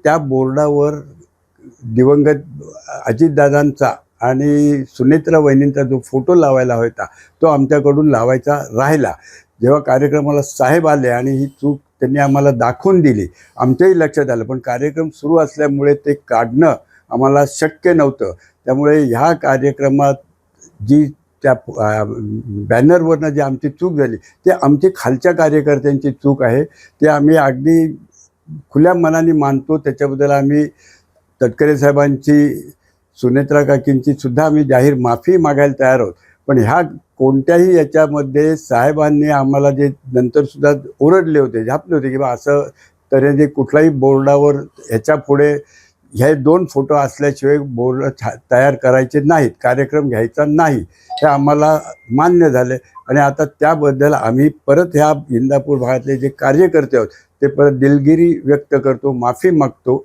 त्या बोर्डावर दिवंगत अजितदादांचा आणि सुनेत्रा वहिनींचा जो फोटो लावायला होता तो आमच्याकडून लावायचा राहिला. जेव्हा कार्यक्रमाला साहेब आले आणि ही चूक त्यांनी आम्हाला दाखवून दिली, आमच्याही लक्षात आलं, पण कार्यक्रम सुरू असल्यामुळे ते काढणं आम्हाला शक्य नव्हतं. त्यामुळे ह्या कार्यक्रमात जी त्या बॅनरवरनं जी आमची चूक झाली ते आमची खालच्या कार्यकर्त्यांची चूक आहे. ते आम्ही अगदी खुल्या मनाने मानतो. त्याच्याबद्दल आम्ही तटकरे साहेबांची, सुनेत्रा काकींची सुद्धा आम्ही जाहीर माफी मागायला तयार आहोत. पण ह्या कोणत्याही याच्यामध्ये साहेबांनी आम्हाला जे नंतरसुद्धा ओरडले होते, झापले होते की बा असं तऱ्हेने कुठलाही बोर्डावर ह्याच्या पुढे हे 2 फोटो असल्याशिवाय बोर्ड तयार करायचे नाहीत, कार्यक्रम घ्यायचा नाही, हे आम्हाला मान्य झाले. आणि आता त्याबद्दल आम्ही परत ह्या इंदापूर भागातले जे कार्यकर्ते आहोत ते परत दिलगिरी व्यक्त करतो, माफी मागतो.